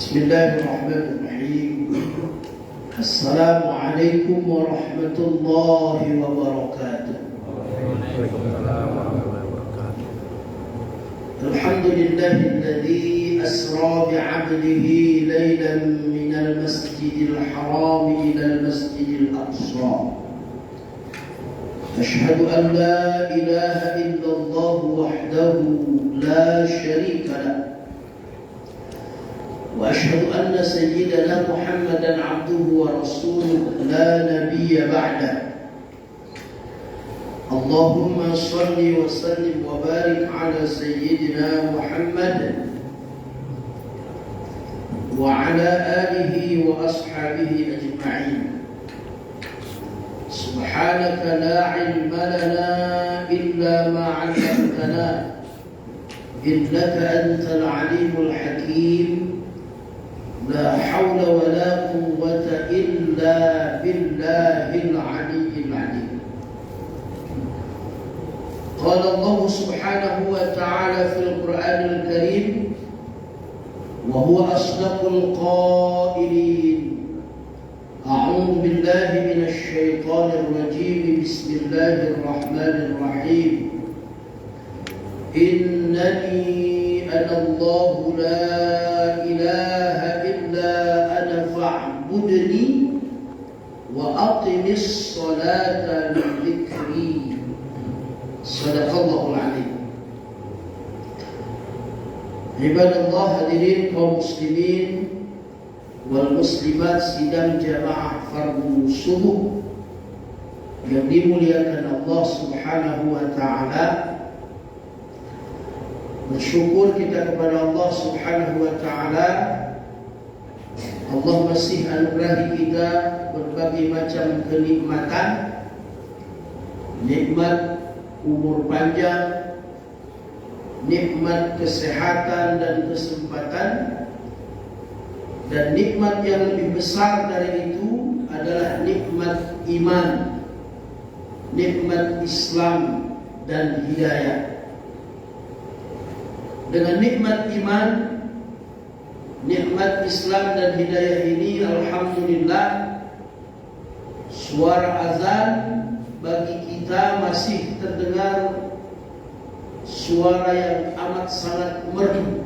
Bismillahirrahmanirrahim. Assalamualaikum warahmatullahi wabarakatuh. Alhamdulillahilladzi asra bi'abdihi laylan minal masjidil haram ilal masjidil aqsa. Ashhadu an la ilaha illallah wahdahu la syarika lah. وأشهد أن سيدنا محمدا عبده ورسوله لا نبي بعده. اللهم صل وسلم وبارك على سيدنا محمد وعلى آله وأصحابه أجمعين. سبحانك لا علم لنا إلا ما علمتنا إنك أنت العليم الحكيم. لا حول ولا قوة إلا بالله العلي العليم. قال الله سبحانه وتعالى في القرآن الكريم وهو أصدق القائلين: أعوذ بالله من الشيطان الرجيم. بسم الله الرحمن الرحيم. إنني أنا الله لا إله إلا أنا فاعبدني وأقم الصلاة لذكري. صدق الله العظيم. Ibadallah, hadirin kaum muslimin wal muslimat sidang jamaah fardu subuh yang dimuliakan Allah Subhanahu wa taala. Bersyukur kita kepada Allah Subhanahu wa ta'ala. Allah masih anugerahi kita berbagai macam kenikmatan. Nikmat umur panjang, nikmat kesehatan dan kesempatan, dan nikmat yang lebih besar dari itu adalah nikmat iman, nikmat Islam dan hidayah. Dengan nikmat iman, nikmat Islam dan hidayah ini, alhamdulillah, suara azan bagi kita masih terdengar suara yang amat sangat merdu.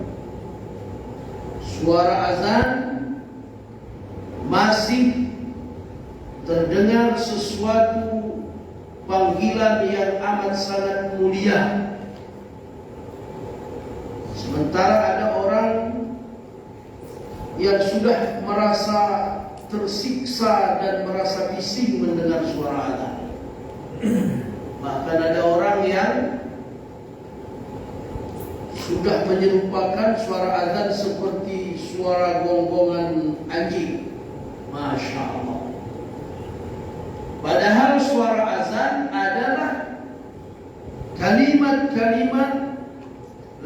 Suara azan masih terdengar sesuatu panggilan yang amat sangat mulia. Sementara ada orang yang sudah merasa tersiksa dan merasa bising mendengar suara azan. Bahkan ada orang yang sudah menyerupakan suara azan seperti suara gonggongan anjing. Masya Allah. Padahal suara azan adalah kalimat-kalimat,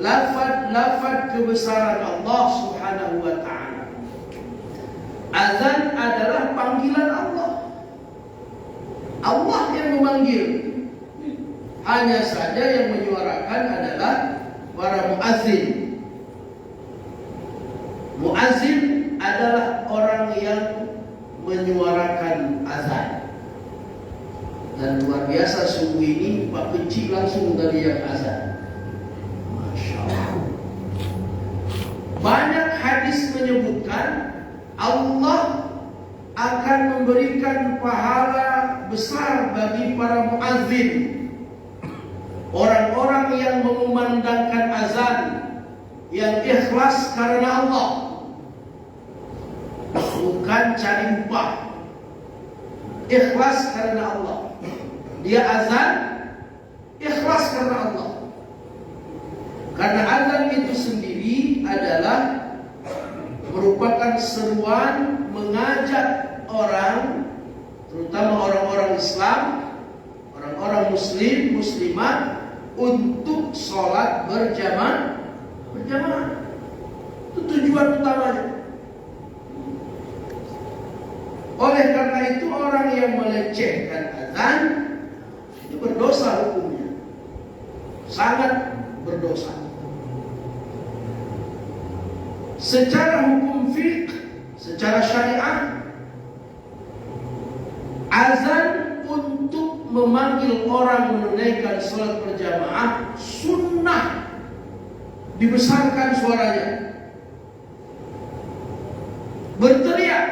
lafaz-lafaz kebesaran Allah Subhanahu wa ta'ala. Azan adalah panggilan Allah. Allah yang memanggil. Hanya saja yang menyuarakan adalah para muazzin. Muazzin adalah orang yang menyuarakan azan. Dan luar biasa subuh ini Pak Benci langsung dari yang azan. Banyak hadis menyebutkan Allah akan memberikan pahala besar bagi para muazzin, orang-orang yang mengumandangkan azan, yang ikhlas karena Allah, bukan cari upah, ikhlas karena Allah. Dia azan ikhlas karena Allah. Karena azan itu sendiri adalah merupakan seruan mengajak orang, terutama orang-orang Islam, orang-orang muslim, muslimat, untuk sholat berjamaah. Itu tujuan utamanya. Oleh karena itu orang yang melecehkan azan itu berdosa hukumnya, sangat berdosa. Secara hukum fiqh, secara syariah, azan untuk memanggil orang menunaikan sholat berjamaah sunnah, dibesarkan suaranya, berteriak,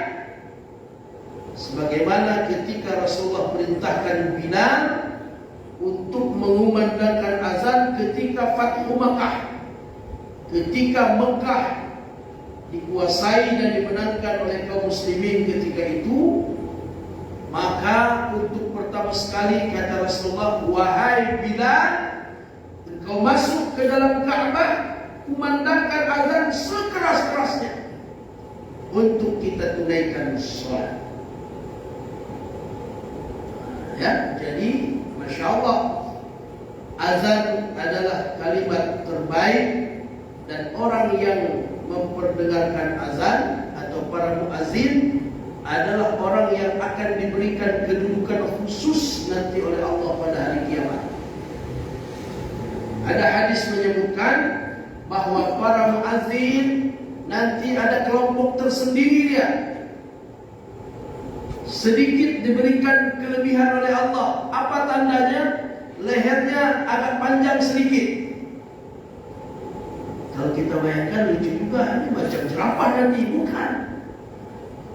sebagaimana ketika Rasulullah perintahkan Bilal untuk mengumandangkan azan ketika Fathu Makkah, ketika Mekah dikuasai dan dimenangkan oleh kaum muslimin ketika itu. Maka untuk pertama sekali kata Rasulullah, wahai Bilal, engkau masuk ke dalam Ka'bah, kumandangkan azan sekeras-kerasnya untuk kita tunaikan sholat. Ya, jadi Masya Allah, azan adalah kalimat terbaik, dan orang yang memperdengarkan azan atau para muazzin adalah orang yang akan diberikan kedudukan khusus nanti oleh Allah pada hari kiamat. Ada hadis menyebutkan bahwa para muazzin nanti ada kelompok tersendiri dia. Sedikit diberikan kelebihan oleh Allah. Apa tandanya? Lehernya agak panjang sedikit. Kalau kita bayangkan lucu juga, ini macam jerapah nanti, bukan?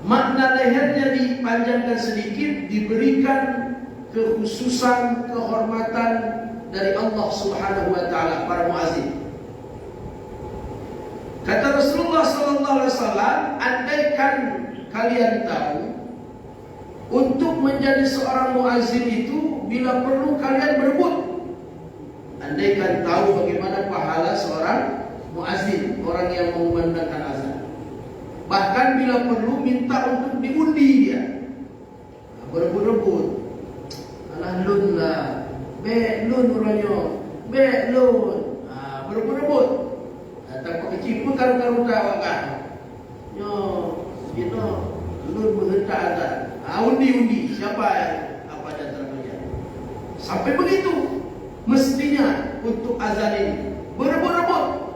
Makna lehernya dipanjangkan sedikit, diberikan kekhususan, kehormatan dari Allah Subhanahu wa taala para muazzin. Kata Rasulullah sallallahu alaihi wasallam, andaikan kalian tahu untuk menjadi seorang muazzin itu bila perlu kalian berebut. Andaikan tahu bagaimana pahala seorang muazzin, orang yang mengumandangkan azan. Bahkan bila perlu minta untuk diundi dia, berebut-rebut. Alah lun lah, be lun uronyo, be lun, berebut-rebut. Tak pakai cipu karu-karu tak kan? Yo, kita lun menghentak azan. Undi-undi siapa apa di antara kalian? Sampai begitu mestinya untuk azan ini berebut-rebut.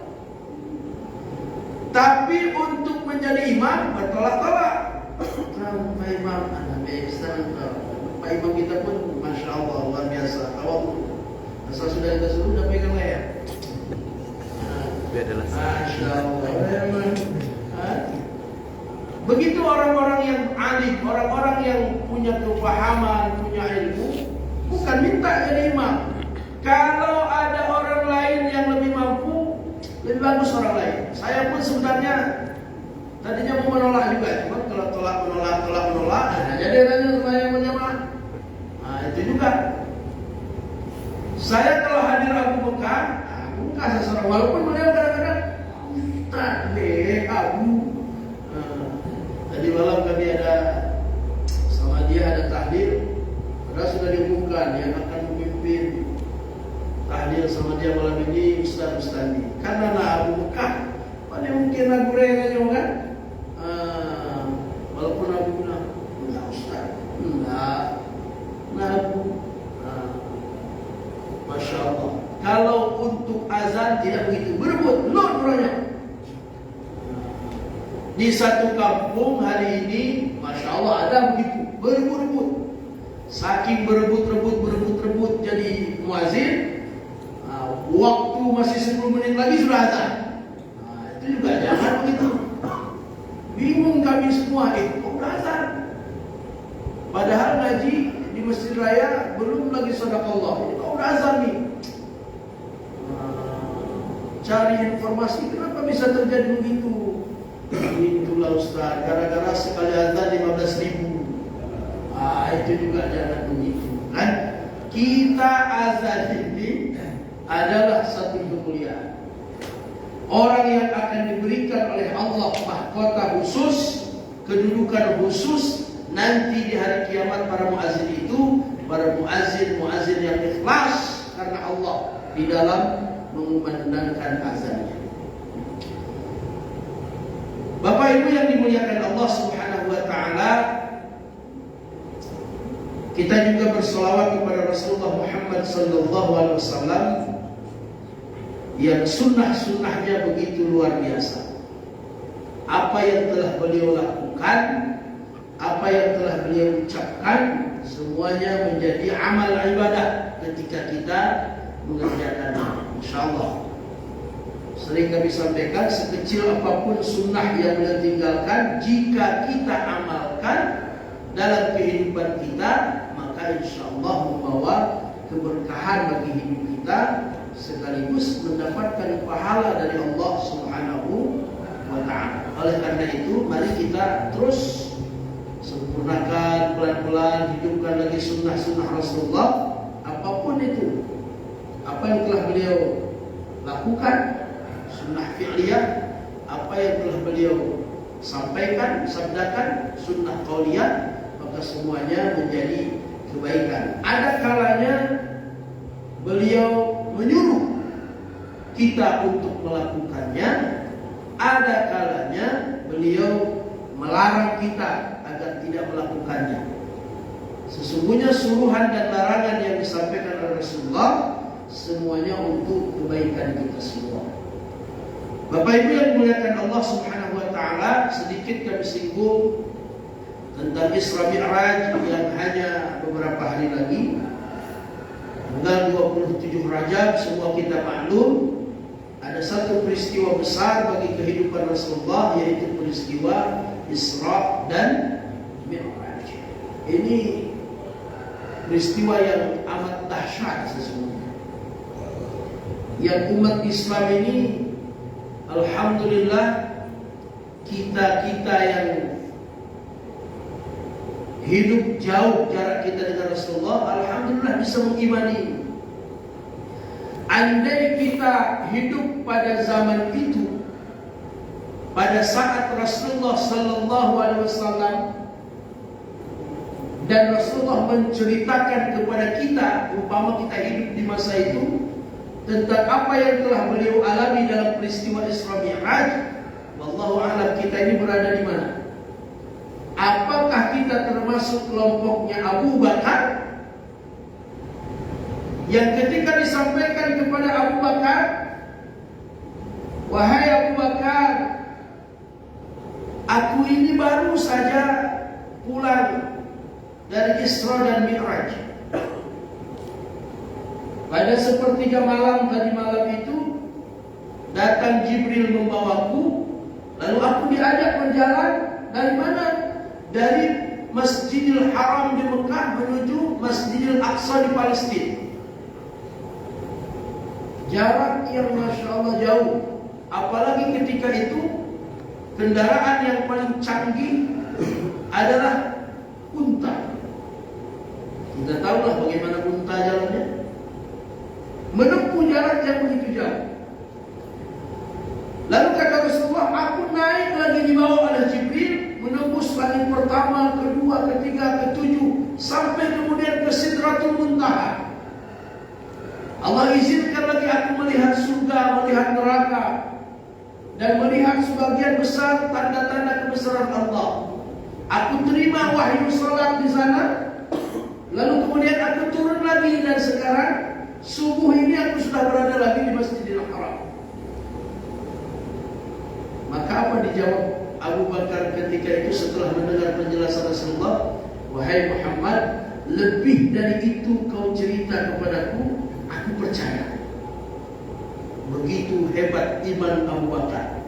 Tapi untuk menjadi imam bertolak-tolak. Pak Imam, Pak Imam kita pun Masya Allah luar biasa. Awal asal sudah kita suruh sudah pegang leher. Masya Allah. Begitu orang-orang yang alim, orang-orang yang punya kefahaman, punya ilmu, bukan minta jadi imam. Kalau ada orang lain yang lebih mampu, lebih bagus orang lain. Saya pun sebenarnya tadinya mau menolak juga, cuma kalau tolak menolak, jadi nanya saya menjamaah. Itu juga. Saya kalau hadir Abu Bakar, seseorang walaupun beliau kadang-kadang tak deh Abu. Tadi malam kami ada sama dia ada tahdir, padahal sudah diumumkan yang akan memimpin tahdir sama dia malam ini Ustaz Ustadi. Karena Abu Bakar, pada mungkin aku aja kan. Walaupun Abu bilang, enggak Ustaz, enggak. Abu, Masya Allah. Kalau untuk azan tidak begitu, berebut, loranya. Di satu kampung hari ini, Masya Allah ada begitu, berebut-rebut. Saking berebut-rebut jadi muazzin, waktu masih 10 menit lagi sudah azan. Itu juga jangan begitu. Bingung kami semua, kok udah azan? Padahal ngaji di Masjid Raya belum lagi sedekah, ini kok udah azan nih? Cari informasi, kenapa bisa terjadi begitu? Itulah Ustaz, gara-gara sekali azan 15.000. Itu juga jangan begitu kan? Kita azan ini adalah satu kemuliaan. Orang yang akan diberikan oleh Allah mahkota khusus, kedudukan khusus nanti di hari kiamat para muazzin itu, para muazzin yang ikhlas karena Allah di dalam mengumandangkan azannya. Bapak Ibu yang dimuliakan Allah Subhanahu wa taala, kita juga berselawat kepada Rasulullah Muhammad sallallahu alaihi wasallam yang sunnah-sunnahnya begitu luar biasa. apa yang telah beliau lakukan, apa yang telah beliau ucapkan, semuanya menjadi amal ibadah ketika kita mengerjakannya. InsyaAllah. Sering kami sampaikan, sekecil apapun sunnah yang beliau tinggalkan, jika kita amalkan dalam kehidupan kita, maka InsyaAllah membawa keberkahan bagi hidup kita, sekaligus mendapatkan pahala dari Allah Subhanahu wa ta'ala. Oleh karena itu, mari kita terus sempurnakan pelan-pelan, hidupkan lagi sunnah-sunnah Rasulullah. Apapun itu, apa yang telah beliau lakukan, sunnah fi'liyah, apa yang telah beliau sampaikan, sabdakan, sunnah qauliyah, maka semuanya menjadi kebaikan. Ada kalanya beliau menyuruh kita untuk melakukannya, ada kalanya beliau melarang kita agar tidak melakukannya. Sesungguhnya suruhan dan larangan yang disampaikan oleh Rasulullah semuanya untuk kebaikan kita semua. Bapak Ibu yang dimuliakan Allah Subhanahu wa ta'ala, sedikit kami singgung tentang Isra Mi'raj yang hanya beberapa hari lagi, tanggal 27 Rajab. Semua kita maklum, ada satu peristiwa besar bagi kehidupan Rasulullah, yaitu peristiwa Isra dan Mi'raj. Ini peristiwa yang amat dahsyat sesungguhnya, yang umat Islam ini, alhamdulillah, kita yang hidup jauh jarak kita dengan Rasulullah, alhamdulillah bisa mengimani. Andai kita hidup pada zaman itu, pada saat Rasulullah Sallallahu Alaihi Wasallam, dan Rasulullah menceritakan kepada kita, umpama kita hidup di masa itu, tentang apa yang telah beliau alami dalam peristiwa Isra Mi'raj, wallahu a'lam, kita ini berada di mana? Apakah kita termasuk kelompoknya Abu Bakar, yang ketika disampaikan kepada Abu Bakar, wahai Abu Bakar, aku ini baru saja pulang dari Isra dan Mi'raj. Pada sepertiga malam tadi malam itu, datang Jibril membawaku, lalu aku diajak berjalan dari mana? Dari Masjidil Haram di Mekah menuju Masjidil Aqsa di Palestina. Jarak yang Masya Allah jauh. Apalagi ketika itu kendaraan yang paling canggih adalah unta. Kita tahulah bagaimana unta jalannya, menempuh jarak yang begitu jauh. Lalu kata Rasulullah, aku naik lagi dibawa oleh Jibril, menembus langit pertama, kedua, ketiga, ketujuh, sampai kemudian ke Sidratul Muntaha. Allah izinkan lagi aku melihat surga, melihat neraka, dan melihat sebagian besar tanda-tanda kebesaran Allah. Aku terima wahyu salat di sana, lalu kemudian aku turun lagi, dan sekarang subuh ini aku sudah berada lagi di Masjidil Haram. Maka apa dijawab Abu Bakar ketika itu setelah mendengar penjelasan Rasulullah? Wahai Muhammad, lebih dari itu kau cerita kepadaku, aku percaya. Begitu hebat iman Abu Bakar.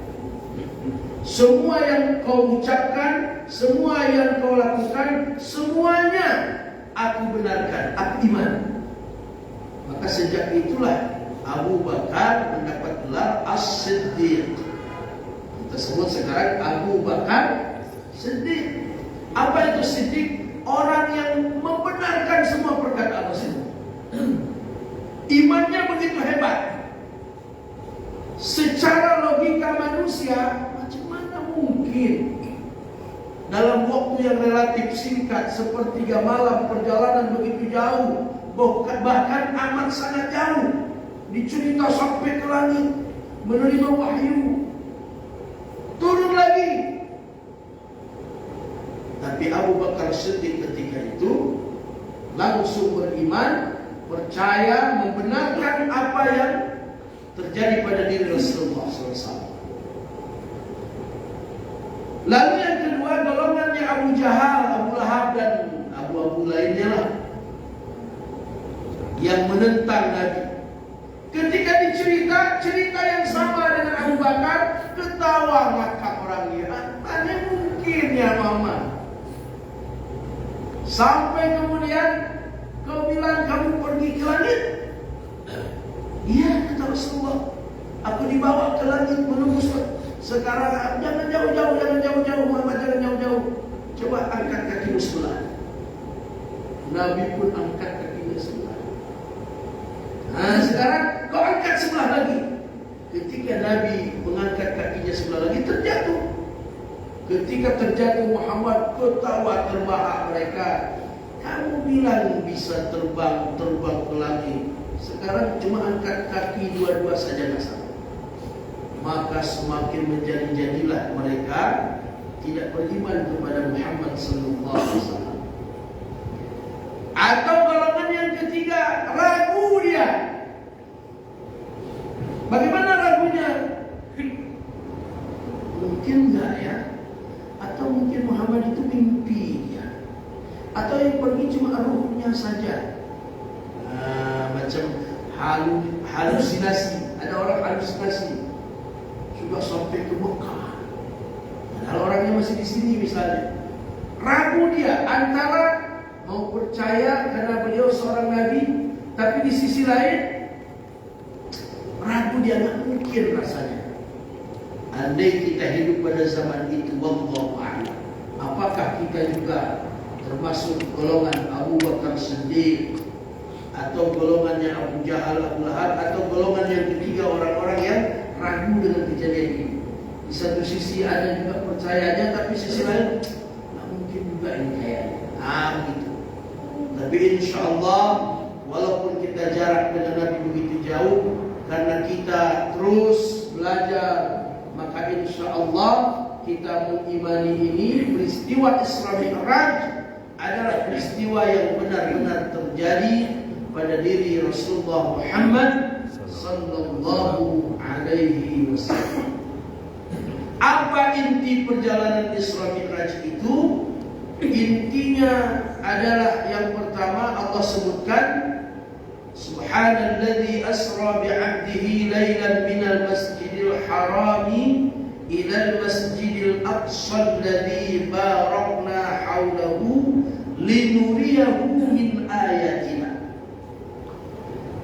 Semua yang kau ucapkan, semua yang kau lakukan, semuanya aku benarkan, aku iman. Maka sejak itulah Abu Bakar mendapat gelar As-Siddiq. Kita sebut sekarang Abu Bakar Siddiq. Apa itu Siddiq? Orang yang membenarkan semua perkataan Rasulullah. Imannya begitu hebat. Secara logika manusia, macam mana mungkin dalam waktu yang relatif singkat, sepertiga malam perjalanan begitu jauh, bahkan amat sangat jauh, dicerita sampai ke langit, menerima wahyu, turun lagi. Tapi Abu Bakar Siddiq ketika itu langsung beriman, percaya, membenarkan apa yang terjadi pada diri Rasulullah SAW. Lalu yang kedua golongannya Abu Jahal, Abu Lahab dan abu-abu lainnya lah yang menentang Nabi. Ketika cerita yang sama dengan Abu Bakar, ketawa ngakak orangnya. Mana mungkin ya mama? Sampai kemudian kau bilang kamu pergi ke langit? Iya kata Rasulullah, aku dibawa ke langit menembus. Sekarang jangan jauh-jauh Muhammad, jangan jauh-jauh. Coba angkat kakimu sebelah. Nabi pun angkat kakinya sebelah. Nah sekarang kau angkat sebelah lagi. Ketika Nabi mengangkat kakinya sebelah lagi, terjatuh. Ketika terjatuh Muhammad ketawa terbahak mereka. Kamu bilang bisa terbang ke langit. Sekarang cuma angkat kaki dua-dua saja nggak sampai. Maka semakin menjadi-jadilah mereka tidak beriman kepada Muhammad sallallahu alaihi wasallam. Atau golongan yang ketiga, ragu dia. Bagaimana ragunya? Mungkin enggak ya? Atau mungkin Muhammad itu mimpi dia? Atau yang pergi cuma ruhnya saja? Macam halusinasi. Ada orang halusinasi sudah sampai ke Mekah, padahal orangnya masih di sini misalnya. Ragu dia antara mau percaya karena beliau seorang nabi, tapi di sisi lain ragu dia, nggak mungkin rasanya. Andai kita hidup pada zaman itu, wallahu a'lam, apakah kita juga termasuk golongan Abu Bakar Siddiq, atau golongannya Abu Jahal, Abu Lahab, atau golongan yang ketiga orang-orang yang ragu dengan kejadian ini? Di satu sisi ada juga percayanya, tapi sisi lain nggak mungkin juga ini kayaknya. Begitu. Tapi insya Allah, walaupun kita jarak dengan Nabi begitu jauh, karena kita terus belajar, maka insya Allah kita mengimani ini peristiwa Isra Mi'raj adalah peristiwa yang benar-benar terjadi pada diri Rasulullah Muhammad sallallahu alaihi wasallam. Apa inti perjalanan Isra Mi'raj itu? Intinya adalah yang pertama Allah sebutkan, Subhanalladzi asra bi'abdihi lailan minal masjidil harami ilal masjidil aqsa alladzi barakna haulahu linuriyahu min ayatina.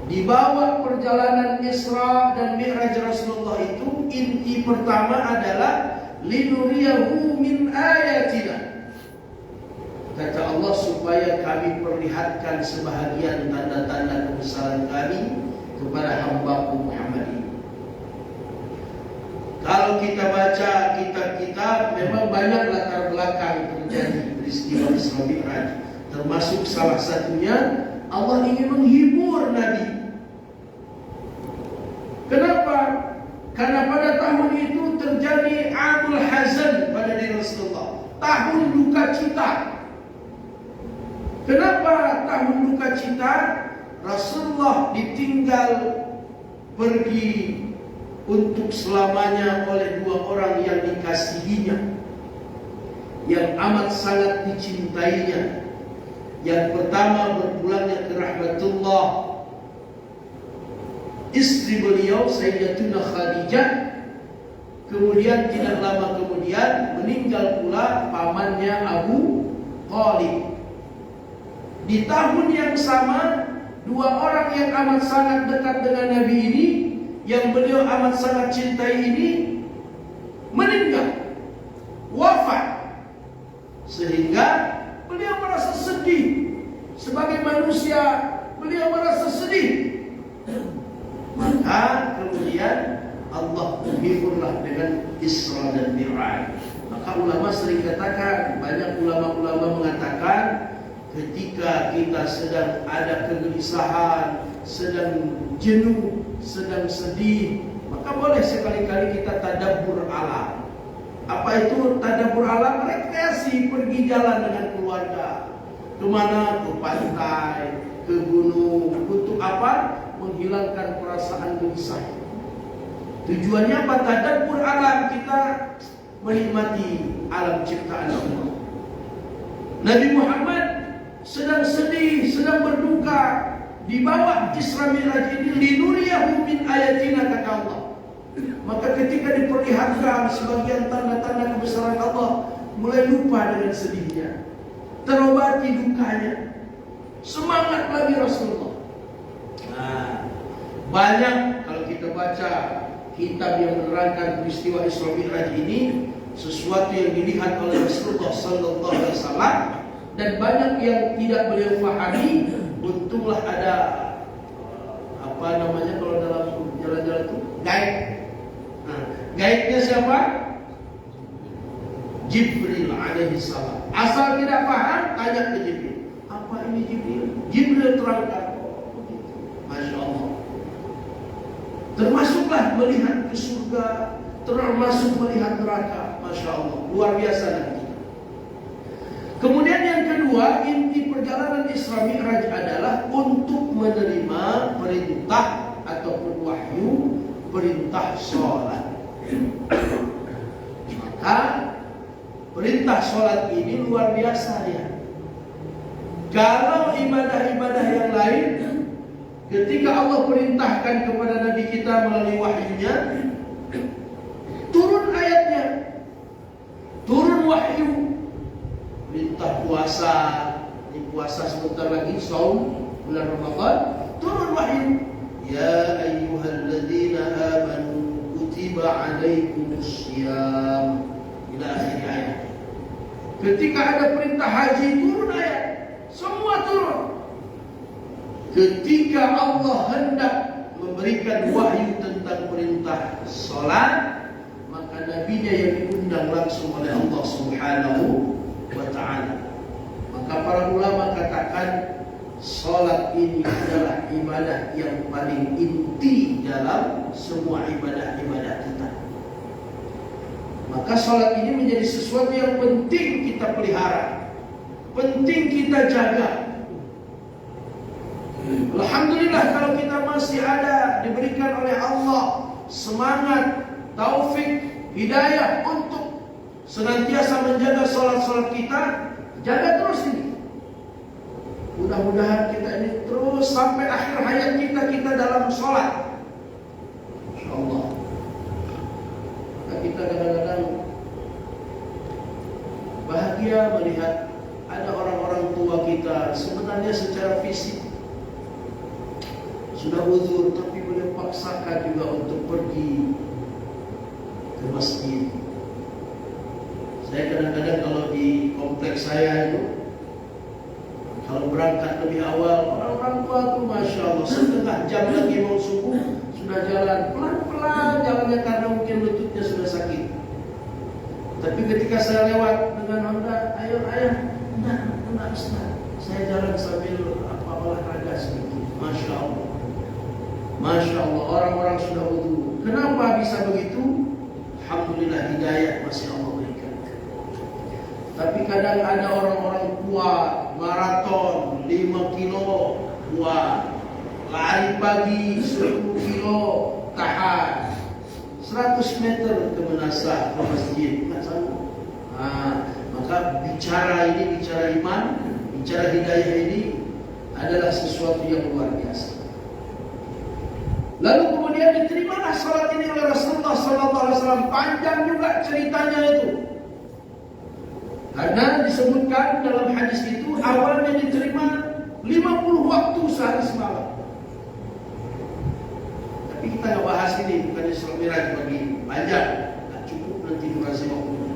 Di bawah perjalanan Isra dan Mi'raj Rasulullah itu, inti pertama adalah linuriyahu min ayatina. Kata Allah, supaya kami perlihatkan sebahagian tanda-tanda kebesaran kami kepada hamba-Ku Muhammad ini. Kalau kita baca kitab-kitab, memang banyak latar belakang terjadi peristiwa Isra Mi'raj. Termasuk salah satunya Allah ingin menghibur Nabi. Kenapa? Karena pada tahun itu terjadi Amul Hazan pada diri Rasulullah, tahun duka cita. Kenapa tahun duka cita? Rasulullah ditinggal pergi untuk selamanya oleh dua orang yang dikasihinya, yang amat sangat dicintainya. Yang pertama berpulangnya ke rahmatullah, istri beliau Sayyidatuna Khadijah. Kemudian tidak lama kemudian meninggal pula pamannya Abu Thalib. Di tahun yang sama, dua orang yang amat sangat dekat dengan Nabi ini, yang beliau amat sangat cintai ini, meninggal, wafat. Sehingga beliau merasa sedih. Sebagai manusia, beliau merasa sedih. Maka kemudian Allah menghiburlah dengan Isra dan Mi'raj. Maka ulama sering katakan, banyak ulama-ulama mengatakan, ketika kita sedang ada kegelisahan, sedang jenuh, sedang sedih, maka boleh sekali-kali kita tadabbur alam. Apa itu tadabbur alam? Rekreasi, pergi jalan dengan keluarga. Kemana? Ke pantai, ke gunung. Untuk apa? Menghilangkan perasaan gelisah. Tujuannya apa? Tadabbur alam. Kita menikmati alam ciptaan Allah. Nabi Muhammad sedang sedih, sedang berduka di bawah Isra Mi'raj ini, linuriyahu min ayatina, kata Allah. Maka ketika diperlihatkan sebagian tanda-tanda kebesaran Allah, mulai lupa dengan sedihnya, terobati dukanya, semangat lagi Rasulullah. Nah, banyak kalau kita baca kitab yang menerangkan peristiwa Isra Mi'raj ini, sesuatu yang dilihat oleh Rasulullah Sallallahu Alaihi Wasallam, dan banyak yang tidak beliau pahami. Untunglah ada apa namanya kalau dalam jalan-jalan itu guide. Nah, guide-nya siapa? Jibril alaihi salam. Asal tidak paham, tanya ke Jibril. Apa ini Jibril? Jibril terangkan. Oh, begitu. Masya Allah. Termasuklah melihat ke surga, termasuk melihat neraka. Masya Allah, luar biasa nanti. Kemudian yang kedua, inti perjalanan Isra Mi'raj adalah untuk menerima perintah ataupun wahyu, perintah sholat. Maka perintah sholat ini luar biasa ya. Kalau ibadah-ibadah yang lain, ketika Allah perintahkan kepada Nabi kita melalui wahyunya, turun ayatnya, turun wahyu. Perintah puasa, ini puasa sebentar lagi, saum bulan Ramadan, turun wahyu. Ya ayyuhalladzina amanu kutiba alaikumussyiyam, ila akhir ayat. Ketika ada perintah haji, turun ayat, semua turun. Ketika Allah hendak memberikan wahyu tentang perintah salat, maka nabinya yang diundang langsung oleh Allah Subhanahu wa ta'ala. Maka para ulama katakan salat ini adalah ibadah yang paling inti dalam semua ibadah-ibadah kita. Maka salat ini menjadi sesuatu yang penting kita pelihara, penting kita jaga. Alhamdulillah kalau kita masih ada diberikan oleh Allah semangat, taufik, hidayah untuk senantiasa menjaga salat-salat kita, jaga terus ini. Mudah-mudahan kita ini terus sampai akhir hayat kita dalam salat. Insyaallah. Maka kita kadang-kadang bahagia melihat ada orang-orang tua kita sebenarnya secara fisik sudah uzur, tapi beliau paksakan juga untuk pergi ke masjid. Saya kadang-kadang kalau di kompleks saya itu, kalau berangkat lebih awal, orang-orang tua itu Masya Allah, setengah jam lagi mau subuh, sudah jalan pelan-pelan jalannya karena mungkin lututnya sudah sakit. Tapi ketika saya lewat dengan Honda, ayo ayah, enggak Ustaz, saya jalan sambil olahraga sedikit. Masya Allah, Masya Allah, orang-orang sudah wudu. Kenapa bisa begitu? Alhamdulillah hidayah masih Allah berikan. Tapi kadang ada orang-orang tua maraton 5 kilo buat, lari pagi 10 kilo tahan, 100 meter ke Menasah, ke masjid, nggak sanggup. Maka bicara ini, bicara iman, bicara hidayah ini adalah sesuatu yang luar biasa. Lalu kemudian diterimalah salat ini oleh Rasulullah SAW. Panjang juga ceritanya itu, karena disebutkan dalam hadis itu awalnya diterima 50 waktu sehari semalam. Tapi kita nggak bahas ini, bukan Isra Mi'raj bagi panjang, nggak cukup nanti durasi waktunya.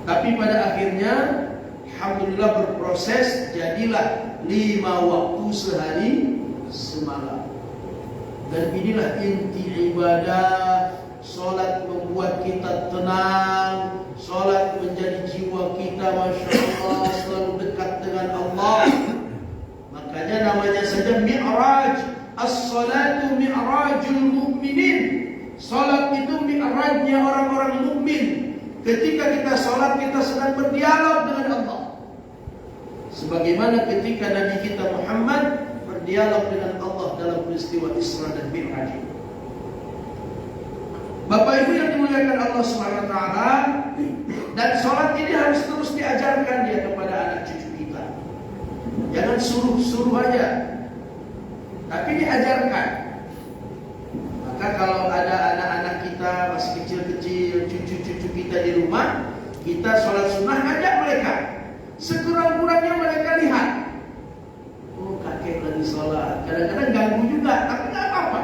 Tapi pada akhirnya alhamdulillah berproses, jadilah 5 waktu sehari semalam. Dan inilah inti ibadah. Salat membuat kita tenang, salat menjadi jiwa kita Masya Allah selalu dekat dengan Allah. Makanya namanya saja Mi'raj. As-salatu mi'rajul mu'minin. Salat itu mi'rajnya orang-orang mukmin. Ketika kita salat, kita sedang berdialog dengan Allah. Sebagaimana ketika Nabi kita Muhammad berdialog dengan Allah dalam peristiwa Isra dan Mi'raj. Bapak Ibu yang memuliakan Allah Subhanahu wa taala, dan sholat ini harus terus diajarkan dia kepada anak cucu kita. Jangan suruh-suruh aja, tapi diajarkan. Maka kalau ada anak-anak kita masih kecil-kecil, cucu-cucu kita di rumah, kita sholat sunnah, ajak mereka. Sekurang-kurangnya mereka lihat, oh kakek lagi sholat. Kadang-kadang ganggu juga, tapi nggak apa-apa.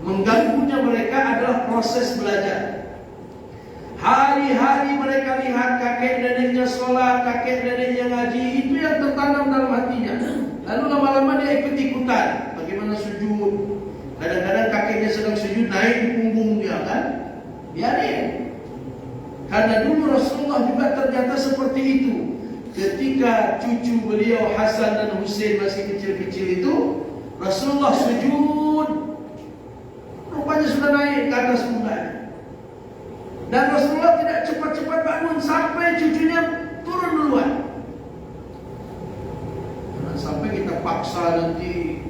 Mengganggunya mereka adalah proses belajar. Hari-hari mereka lihat kakek neneknya sholat, kakek neneknya ngaji, itu yang tertanam dalam hatinya. Lalu lama-lama dia ikut-ikutan. Bagaimana sujud? Kadang-kadang kakeknya sedang sujud, naik di punggung dia kan? Biarin. Karena dulu Rasulullah juga ternyata seperti itu. Ketika cucu beliau Hasan dan Husain masih kecil-kecil itu, Rasulullah sujud, rupanya sudah naik ke atas punggungnya. Dan Rasulullah tidak cepat-cepat bangun sampai cucunya turun duluan. Jangan sampai kita paksa nanti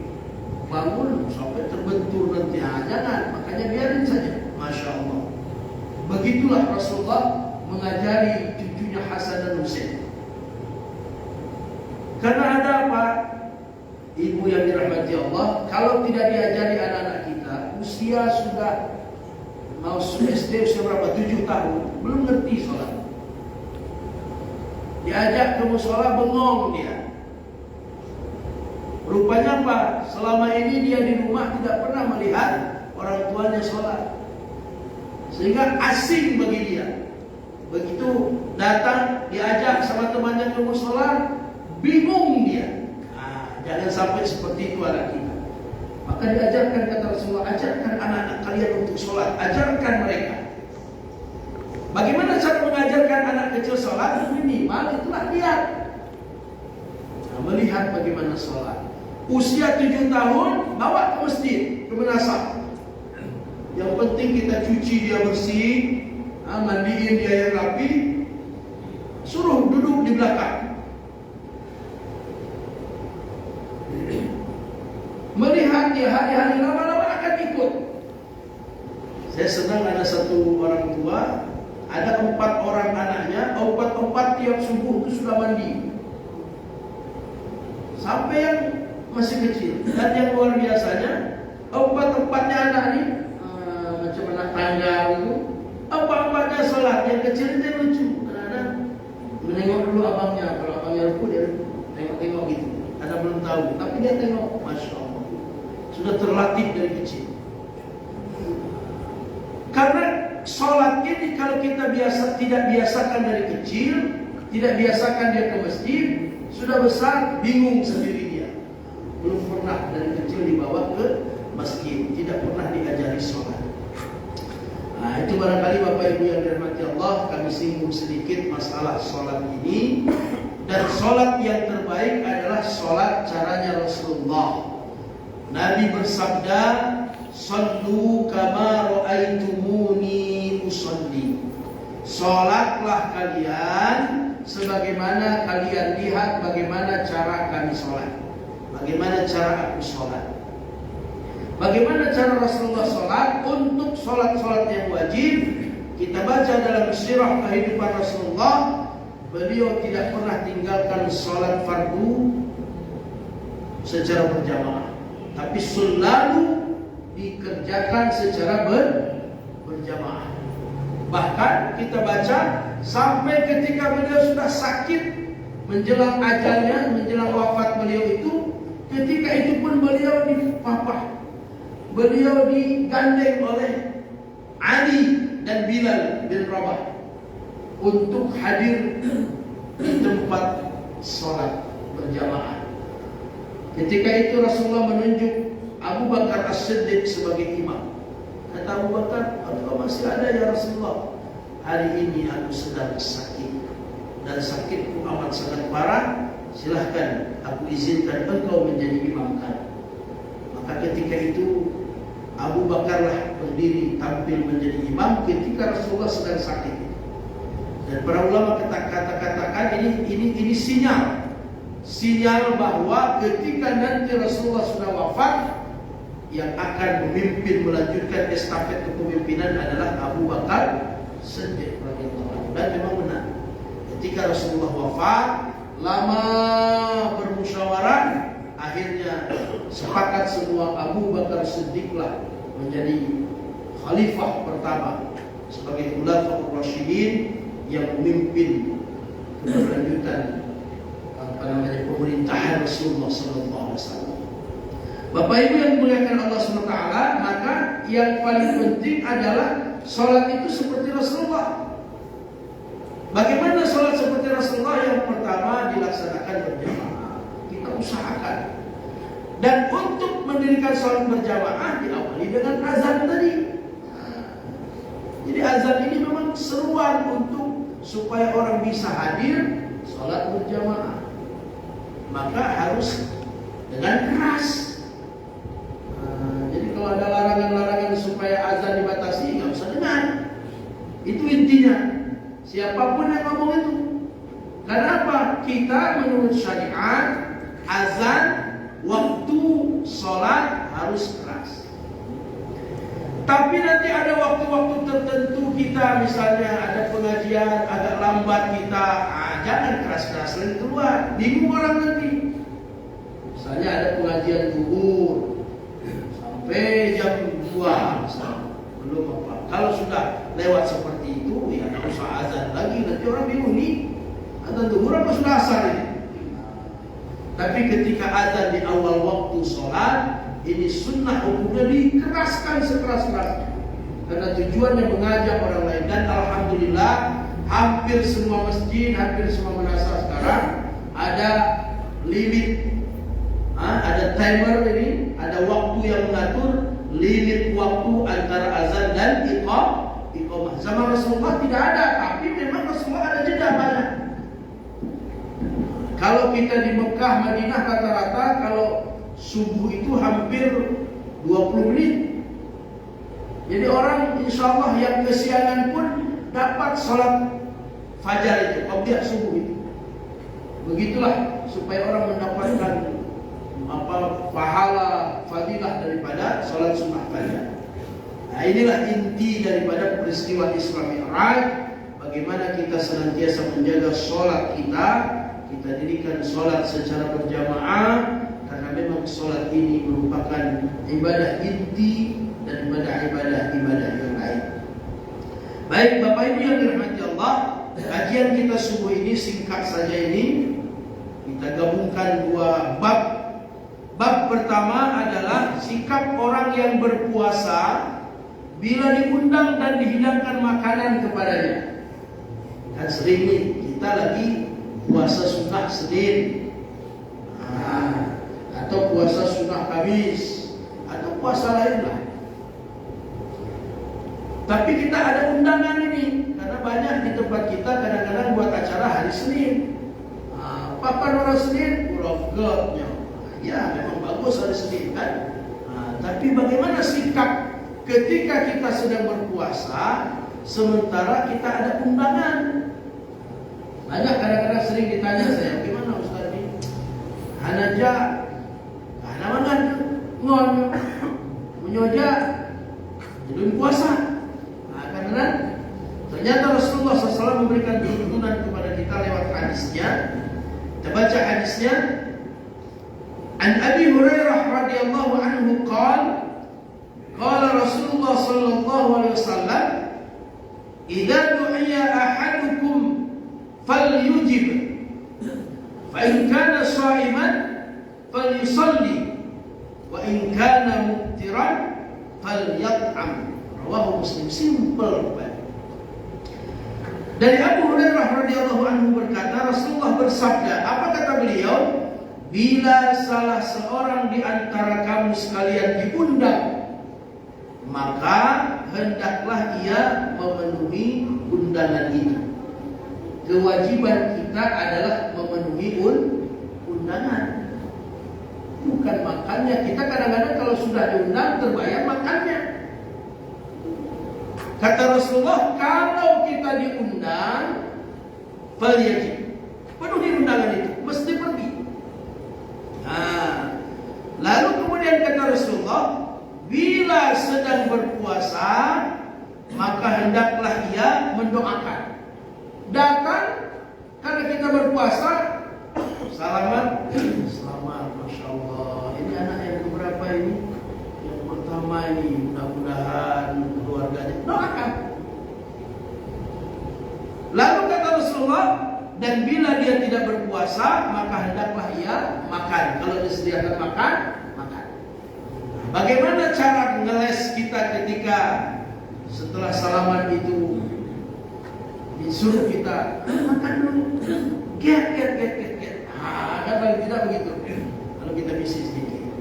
bangun sampai terbentur nanti. Jangan, makanya biarin saja. Masya Allah. Begitulah Rasulullah mengajari cucunya Hasan dan Husain. Karena ada apa? Ibu yang dirahmati Allah, kalau tidak diajari anak-anak kita, usia sudah mau SD usia berapa? 7 tahun, belum ngerti sholat. Diajak ke musola, bengong dia. Rupanya apa? Selama ini dia di rumah tidak pernah melihat orang tuanya sholat, sehingga asing bagi dia. Begitu datang diajak sama temannya ke musola, bingung dia. Jangan sampai seperti itu anak kita. Maka diajarkan, kata Rasulullah, ajarkan anak-anak kalian untuk sholat, ajarkan mereka. Bagaimana cara mengajarkan anak kecil sholat? Minimal itulah lihat. Melihat bagaimana sholat. Usia 7 tahun, bawa ke masjid, ke menasab. Yang penting kita cuci dia bersih, mandiin dia yang rapi, suruh duduk di belakang. Melihat dia hari-hari, lama-lama akan ikut. Saya senang ada satu orang tua, ada 4 orang anaknya, 4 tiap subuh itu sudah mandi. Sampai yang masih kecil. Dan yang luar biasanya, 4-4-nya anak ini macam anak tangga itu, 4-4-nya sholat. Yang kecil itu lucu, kadang-kadang menengok dulu abangnya. Kalau abangnya ruku, dia tengok-tengok gitu. Ada belum tahu, tapi dia tengok, Masya Allah. Sudah terlatih dari kecil. Karena sholat ini kalau kita tidak biasakan dari kecil, tidak biasakan dia ke masjid, sudah besar bingung sendiri dia. Belum pernah dari kecil dibawa ke masjid, tidak pernah diajari sholat. Nah, itu barangkali Bapak Ibu yang dirahmati Allah, kami singgung sedikit masalah sholat ini. Dan sholat yang terbaik adalah sholat caranya Rasulullah. Nabi bersabda, "Shallu kama ra'aitumuni usolli." Sholatlah kalian sebagaimana kalian lihat bagaimana cara kami sholat. Bagaimana cara aku sholat. Bagaimana cara Rasulullah sholat. Untuk sholat-sholat yang wajib, kita baca dalam sirah kehidupan Rasulullah, beliau tidak pernah tinggalkan sholat fardu secara berjamaah, tapi selalu dikerjakan secara berjamaah. Bahkan kita baca sampai ketika beliau sudah sakit menjelang ajalnya, menjelang wafat beliau itu, ketika itu pun beliau dipapah, beliau digandeng oleh Ali dan Bilal bin Rabah untuk hadir di tempat sholat berjamaah. Ketika itu Rasulullah menunjuk Abu Bakar As-Siddiq sebagai imam. Kata Abu Bakar, "Engkau masih ada ya Rasulullah? Hari ini aku sedang sakit dan sakitku amat sangat parah. Silahkan aku izinkan engkau menjadi imam kami." Maka ketika itu Abu Bakarlah berdiri tampil menjadi imam ketika Rasulullah sedang sakit. Dan para ulama katakan ini sinyal bahwa ketika nanti Rasulullah sudah wafat, yang akan memimpin melanjutkan estafet kepemimpinan adalah Abu Bakar Siddiq radhiyallahu anhu. Dan memang benar, ketika Rasulullah wafat, lama bermusyawarah, akhirnya sepakat semua Abu Bakar Siddiqlah menjadi khalifah pertama sebagai Khulafaur Rasyidin yang memimpin keberlanjutan pemerintahan Rasulullah sallallahu alaihi wasallam. Bapak Ibu yang dimuliakan Allah SWT, maka yang paling penting adalah sholat itu seperti Rasulullah. Bagaimana sholat seperti Rasulullah? Yang pertama, dilaksanakan berjamaah. Kita usahakan. Dan untuk mendirikan sholat berjamaah diawali dengan azan tadi. Jadi azan ini memang seruan untuk supaya orang bisa hadir sholat berjamaah. Maka harus dengan keras. Jadi kalau ada larangan-larangan supaya azan dibatasi, nggak usah dengar. Itu intinya. Siapapun yang ngomong itu. Karena apa? Kita menurut syariat, azan waktu sholat harus keras. Tapi nanti ada waktu-waktu tertentu kita, misalnya ada pengajian agak lambat kita, jangan keras-keras lagi keluar. Bingung orang nanti. Misalnya ada pengajian zuhur sampai jam 2 misalnya, belum apa. Kalau sudah lewat seperti itu, ya tidak usah azan lagi. Nanti orang bingung nih, azan zuhur apa sudah asar ini. Tapi ketika azan di awal waktu sholat, ini sunnah hukumnya dikeraskan sekeras-kerasnya. Karena tujuannya mengajak orang lain. Dan alhamdulillah, hampir semua masjid, hampir semua madrasah sekarang ada limit. Ada timer ini, ada waktu yang mengatur limit waktu antara azan dan iqamah. Zaman Rasulullah tidak ada, tapi memang Rasulullah ada jeda banyak. Kalau kita di Mekah, Madinah rata-rata kalau subuh itu hampir 20 menit. Jadi orang insya Allah yang kesiangan pun dapat sholat fajar itu, qabliyah subuh itu. Begitulah supaya orang mendapatkan pahala fadilah daripada sholat sunnah fajar. Nah, inilah inti daripada peristiwa Isra Mi'raj. Bagaimana kita senantiasa menjaga sholat kita dirikan sholat secara berjamaah, karena memang sholat ini merupakan ibadah inti dan ibadah yang lain. Baik Bapak Ibu yang dirahmati Allah, kajian kita subuh ini singkat saja ini. Kita gabungkan dua bab. Bab pertama adalah sikap orang yang berpuasa bila diundang dan dihidangkan makanan kepadanya. Dan sering nih kita lagi puasa sunnah Senin, atau puasa sunnah Kamis, atau puasa lain lah. Tapi kita ada undangan ini, karena banyak di tempat kita kadang-kadang buat acara hari Senin. Papan orang Senin, uraf-gapnya. Ya memang bagus hari Senin kan. Tapi bagaimana sikap ketika kita sedang berpuasa sementara kita ada undangan? Banyak kadang-kadang sering ditanya saya, gimana Ustaz ini? Hanaja, mana ngon, menyoja, belum puasa. Karena ternyata Rasulullah SAW memberikan tuntunan kepada kita lewat hadisnya. Kita baca hadisnya. An Abi Hurairah radhiyallahu anhu qala Rasulullah sallallahu alaihi wasallam, "Idza du'iya ahadukum falyujib, fa in kana sha'iman falyusalli, wa in kana muftiran falyat'am." Rawahu Muslim. Simple. Dari Abu Hurairah radhiyallahu anhu berkata, Rasulullah bersabda, apa kata beliau? Bila salah seorang di antara kamu sekalian diundang, maka hendaklah ia memenuhi undangan itu. Kewajiban kita adalah memenuhi undangan, bukan makannya. Kita kadang-kadang kalau sudah diundang terbayar makannya. Kata Rasulullah, kalau kita diundang, falyajib, penuhi undangan itu, mesti pergi. Lalu kemudian kata Rasulullah, bila sedang berpuasa, maka hendaklah ia mendoakan. Datang karena kita berpuasa, selamat, masya Allah. Ini anak yang keberapa ini? Yang pertama ini, mudah-mudahan keluarganya doakan. Lalu kata Rasulullah, dan bila dia tidak berpuasa, maka hendaklah ia makan. Kalau disediakan makan, makan. Bagaimana cara ngeles kita ketika setelah salaman itu disuruh kita makan dulu, get. Kadang tidak begitu. Kalau kita bisnis sedikit,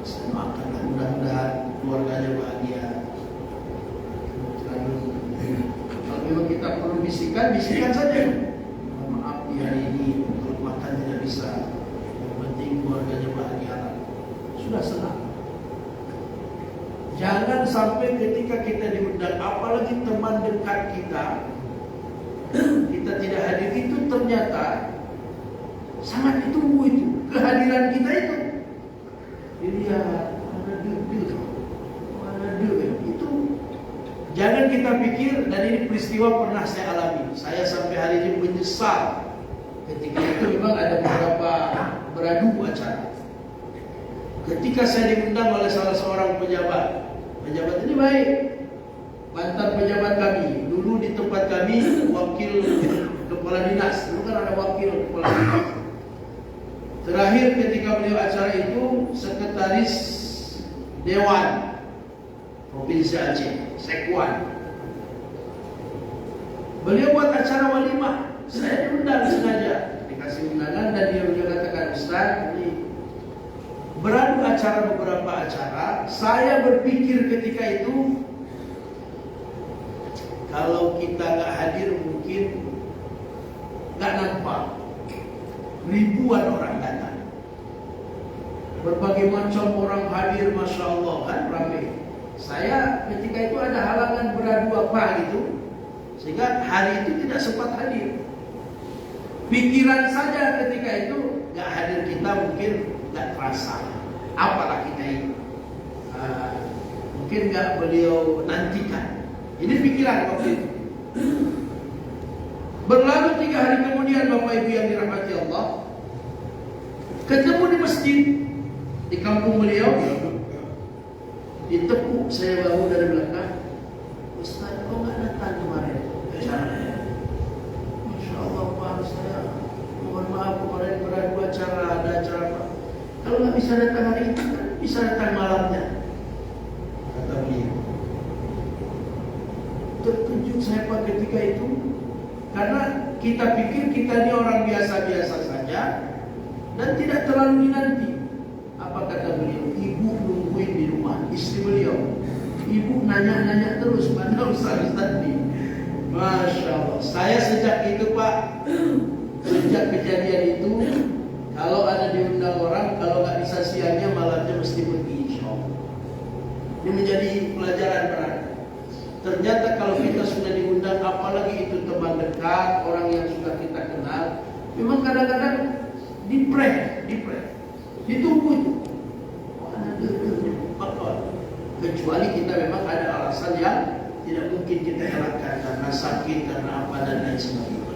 saya makanlah, mudah-mudahan keluarganya bahagia. Kalau memang kita perlu bisikan saja. Maaf di hari ini untuk makan tidak bisa. Yang penting keluarganya bahagia. Sudah senang. Jangan sampai ketika kita diundang, apalagi teman dekat kita tidak hadir, itu ternyata sangat ditunggu itu kehadiran kita itu. Dilihat mana dia itu. Jangan kita pikir, dan ini peristiwa pernah saya alami. Saya sampai hari ini menyesal. Ketika itu memang ada beberapa beradu acara. Ketika saya diundang oleh salah seorang pejabat ini baik, mantan pejabat kami. Dulu di tempat kami wakil kepala dinas. Dulu kan ada wakil kepala dinas. Terakhir ketika beliau acara itu sekretaris Dewan Provinsi Aceh, Sekwan. Beliau buat acara walimah. Saya diundang sengaja, dikasih undangan, dan dia katakan, Ustaz, ini beradu acara beberapa acara. Saya berpikir ketika itu, kalau kita nggak hadir mungkin nggak nampak. Ribuan orang datang, berbagai macam orang hadir, masya Allah, kan ramai. Saya ketika itu ada halangan beradu apa gitu, sehingga hari itu tidak sempat hadir. Pikiran saja ketika itu nggak hadir kita mungkin nggak terasa. Apalah kita ini, mungkin nggak beliau nantikan. Ini pikiran waktu itu. Berlalu 3 hari kemudian, Bapak Ibu yang dirahmati Allah, ketemu di masjid di kampung beliau. Ditepuk saya bahu dari belakang, Ustaz, kok nggak datang kemarin acaranya? Masya Allah Pak, saya mohon maaf, kemarin beradu acara, ada acara Pak. Kalau nggak bisa datang hari itu, kan bisa datang malamnya, kata beliau. Terkejut saya Pak ketika itu, karena kita pikir kita ini orang biasa-biasa saja dan tidak terlalu dinanti. Apa kata beliau? Ibu nungguin di rumah, istri beliau. Ibu nanya-nanya terus, mana Ustaz tadi? Masya Allah. Saya sejak itu Pak, sejak kejadian itu, kalau ada diundang orang, kalau nggak bisa siangnya, malamnya mesti pergi, insya Allah. Ini menjadi pelajaran berharga. Ternyata kalau kita sudah diundang, apalagi itu teman dekat, orang yang sudah kita kenal, memang kadang-kadang ditunggu itu. Kecuali kita memang ada alasan yang tidak mungkin kita elakkan, karena sakit, karena apa, dan lain sebagainya.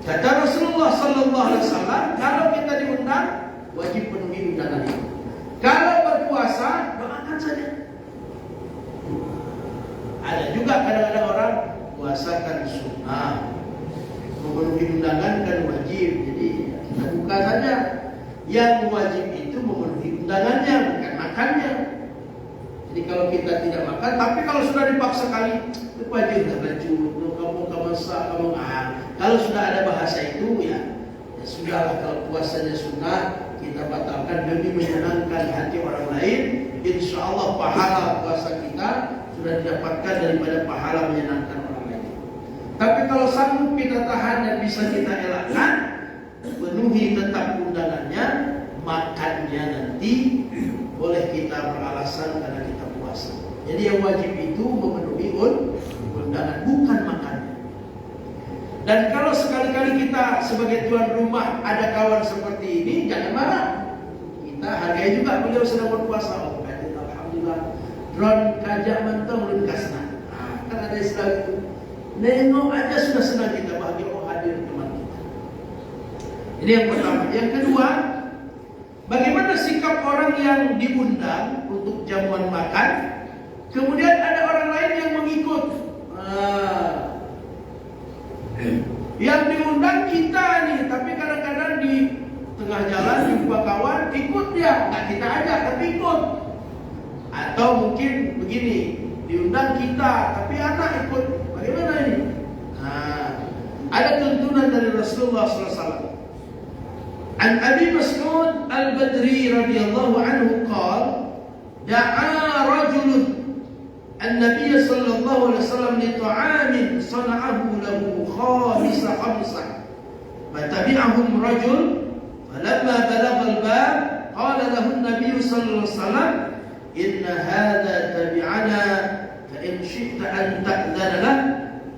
Kata Rasulullah Sallallahu Alaihi Wasallam, kalau kita diundang, wajib penuhi undangan itu. Kalau berpuasa, doakan saja. Ada juga kadang-kadang orang puasa kan sunnah, memenuhi undangan kan wajib. Jadi kita buka saja. Yang wajib itu memenuhi undangannya, bukan makannya. Jadi kalau kita tidak makan, tapi kalau sudah dipaksa kali, itu wajib kamu masak, kamu kalau sudah ada bahasa itu, ya sudahlah. Kalau puasanya sunnah, kita batalkan demi menyenangkan hati orang lain. Insya Allah pahala puasa kita sudah didapatkan daripada pahala menyenangkan orang lain. Tapi kalau sanggup kita tahan dan bisa kita elakkan, penuhi tetap undangannya, makannya nanti boleh kita beralasan karena kita puasa. Jadi yang wajib itu memenuhi undangan, bukan makannya. Dan kalau sekali-kali kita sebagai tuan rumah ada kawan seperti ini, jangan marah. Kita hargai juga beliau sedang berpuasa. Alhamdulillah, drone kajak mantau ulun kasna. Kan ada istilah itu. Nengok aja sudah senang kita, bahagia hadir teman kita. Ini yang pertama. Yang kedua, bagaimana sikap orang yang diundang untuk jamuan makan, kemudian ada orang lain yang mengikut. Yang diundang kita nih, tapi kadang-kadang di tengah jalan jumpa kawan, ikut dia, nggak kita ajak tapi ikut. Atau mungkin begini, diundang kita, tapi anak ikut. Bagaimana ini? Ada tuntunan dari Rasulullah SAW. An Abi Mas'ud Al-Badri radhiyallahu anhu qala, da'a rajulun an-nabiy sallallahu alaihi wasallam li ta'amin sana'ahu lahu khamisa. Fatabi'ahum rajul, falamma balagha al-bab qala lahu an-nabiy sallallahu alaihi wasallam, inna hadha tabi'ana fa in syi'ta an ta'dhana lahu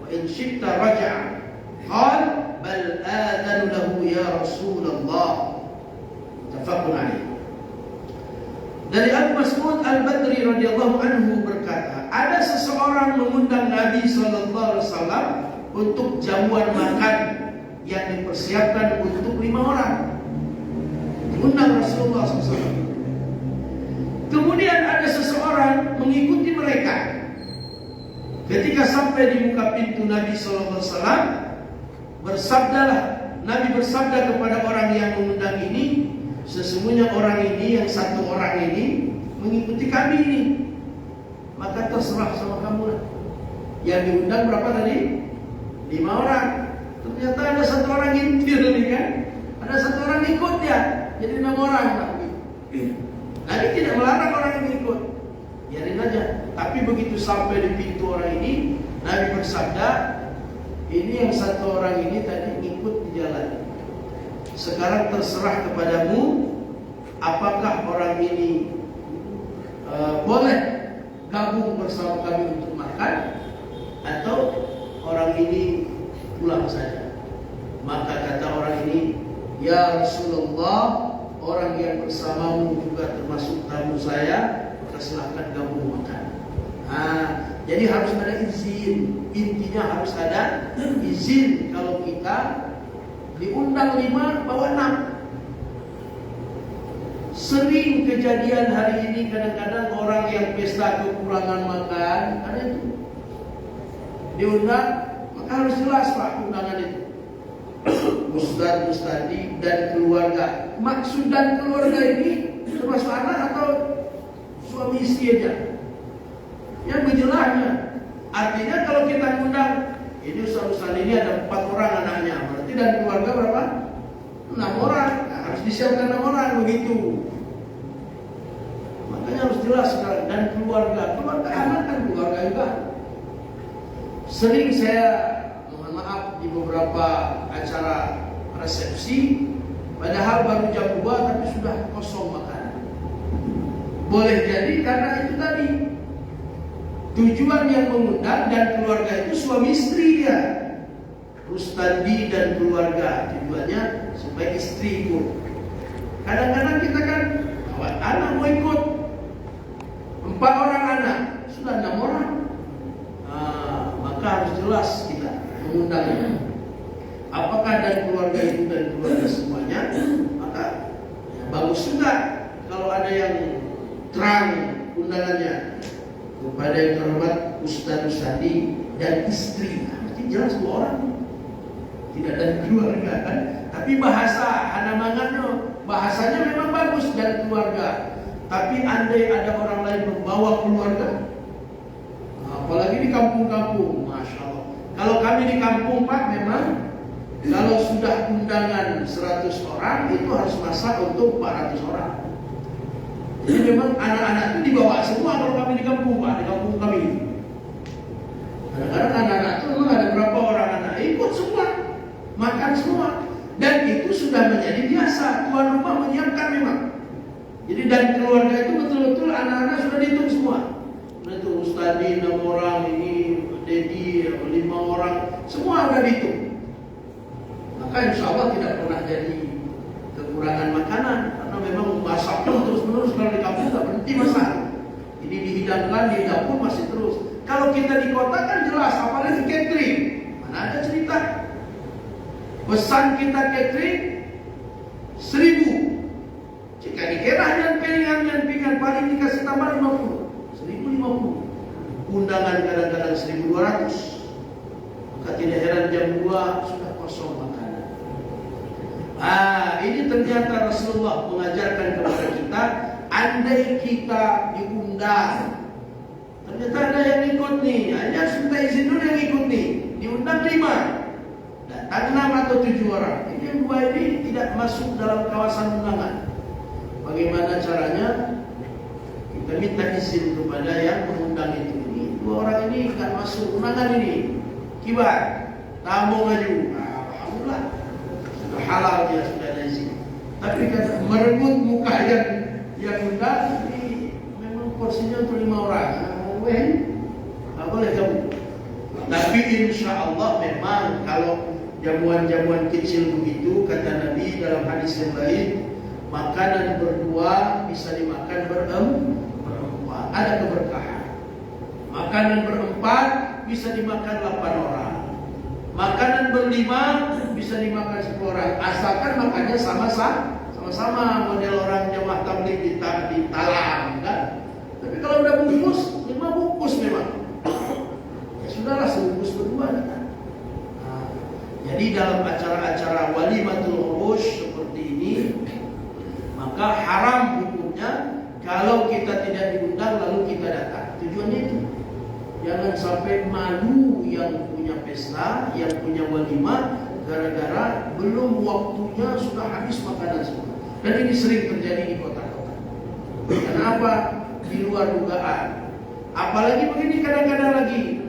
wa in syi'ta raja'a. Qala bal adanu lahu ya Rasulullah. Muttafaqun alaih. Dari Abu Mas'ud Al-Badri radhiyallahu anhu berkata, ada seseorang mengundang Nabi sallallahu alaihi wasallam untuk jamuan makan yang dipersiapkan untuk 5 orang. Diundang Rasulullah SAW. Kemudian ada seseorang mengikuti mereka. Ketika sampai di muka pintu Nabi sallallahu alaihi wasallam, Nabi bersabda kepada orang yang mengundang ini, sesungguhnya orang ini, yang satu orang ini mengikuti kami ini, maka terserah sama kamu lah. Yang diundang berapa tadi? 5 orang. Ternyata ada satu orang ngintir nih kan, ada satu orang ikut ya, jadi 6 orang. Nabi tidak melarang orang yang ikut, biarin aja. Tapi begitu sampai di pintu orang ini, Nabi bersabda, ini yang satu orang ini tadi ngikut di jalan. Sekarang terserah kepadamu, apakah orang ini boleh gabung bersama kami untuk makan, atau orang ini pulang saja. Maka kata orang ini, ya Rasulullah, orang yang bersamamu juga termasuk tamu saya, maka silahkan gabung makan. Jadi harus ada izin. Intinya harus ada izin. Kalau kita diundang 5 bawa 6. Sering kejadian hari ini, kadang-kadang orang yang pesta kekurangan makan, ada itu diundang, maka harus jelas Pak undangan itu. Ustaz, Ustadi dan keluarga. Maksud dan keluarga ini termasuk anak atau suami istri aja? Yang berjelasnya. Artinya kalau kita undang, ini Ustaz ini ada 4 orang anaknya, berarti dan keluarga berapa? 6 orang. Nah, harus disiapkan 6 orang begitu. Makanya harus jelas sekarang. Dan keluarga anak kan keluarga juga. Sering saya, mohon maaf, di beberapa acara resepsi, padahal baru jam 2 tapi sudah kosong makanan. Boleh jadi karena itu tadi, tujuan yang mengundang dan keluarga itu suami istri ya. Ustadi dan keluarga, tujuannya supaya istri ikut. Kadang-kadang kita kan bawa anak mau ikut, 4 orang anak, sudah 6 orang. Maka harus jelas kita mengundangnya. Apakah dan keluarga itu dan keluarga semuanya, maka ya, bagus juga kalau ada yang terang undangannya. Kepada yang terhormat Ustaz Ustadi dan istri, berarti jelas 2 orang, tidak dan keluarga kan. Tapi bahasa Hanamangan bahasanya memang bagus dan keluarga. Tapi andai ada orang lain membawa keluarga, apalagi di kampung-kampung, Masya Allah. Kalau kami di kampung Pak, memang kalau sudah undangan 100 orang itu harus masak untuk 400 orang. Jadi memang anak-anak itu dibawa semua kalau kami di kampung Pak, di kampung kami. Kadang-kadang anak-anak itu memang ada berapa orang anak ikut semua, makan semua. Dan itu sudah menjadi biasa, tuan rumah menyiapkan memang. Jadi dan keluarga itu betul-betul anak-anak sudah dihitung semua. Itu Ustadi 6 orang, ini Dedi 5 orang, semua sudah dihitung. Maka insya Allah tidak pernah jadi kekurangan makanan, karena memang masaknya terus-menerus. Kalau di kampung tak berhenti masak. Ini dihidangkan jalan-jalan di dapur masih terus. Kalau kita di kota kan jelas, apalagi catering. Mana ada cerita. Pesan kita catering 1.000. Jika dikira nyampingan paling dikasih tambah 50. 1.050. Undangan kadang-kadang 1.200. Maka tidak heran jam 2 sudah kosong makanan. Ini ternyata Rasulullah mengajarkan kepada kita, andai kita diundang, ternyata ada yang ikut nih, hanya minta izin dulu yang ikut nih, diundang 5, datang 6 atau 7 orang. Ini yang 2 ini tidak masuk dalam kawasan undangan. Bagaimana caranya? Kita minta izin kepada yang mengundang itu. Ini 2 orang ini nggak masuk undangan ini. Kibar, tamu maju. Alhamdulillah, sudah halal dia, sudah ada izin. Tapi kan merebut muka yang undang ini memang porsinya untuk 5 orang. Nggak boleh kamu. Tapi insya Allah memang kalau jamuan-jamuan kecil begitu, kata Nabi dalam hadis yang lain, makanan berdua bisa dimakan berempat, ada keberkahan. Makanan berempat bisa dimakan 8 orang. Makanan berlima bisa dimakan 10 orang. Asalkan makannya sama-sama model orang jamaah tabligh di talam kan. Tapi kalau udah bungkus, 5 bungkus memang. Ya sudahlah, sebungkus berdua kita. Jadi dalam acara-acara walimatul urus seperti ini, maka haram hukumnya kalau kita tidak diundang lalu kita datang. Tujuannya itu, jangan sampai malu yang punya pesta, yang punya walimah, gara-gara belum waktunya sudah habis makanan semua. Dan ini sering terjadi di kota-kota. Kenapa? Di luar dugaan. Apalagi begini, kadang-kadang lagi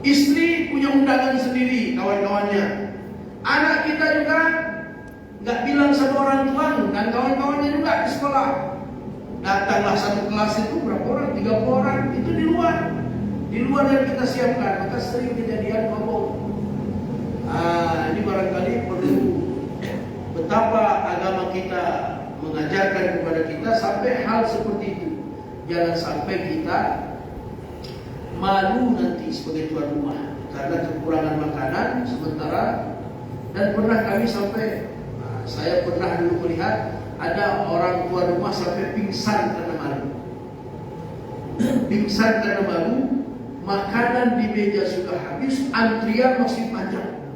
istri punya undangan sendiri, kawan-kawannya. Anak kita juga nggak bilang sama orang tua dan kawan-kawannya juga di sekolah. Datanglah satu kelas itu berapa orang? 30 orang. Itu di luar yang kita siapkan. Maka sering kejadian mabuk. Ini barangkali perlu betapa agama kita mengajarkan kepada kita sampai hal seperti itu. Jangan sampai kita malu nanti sebagai tuan rumah karena kekurangan makanan sementara. Dan pernah kami sampai, saya pernah dulu melihat ada orang tua rumah sampai pingsan karena malu. Pingsan karena malu, makanan di meja sudah habis, antrian masih panjang.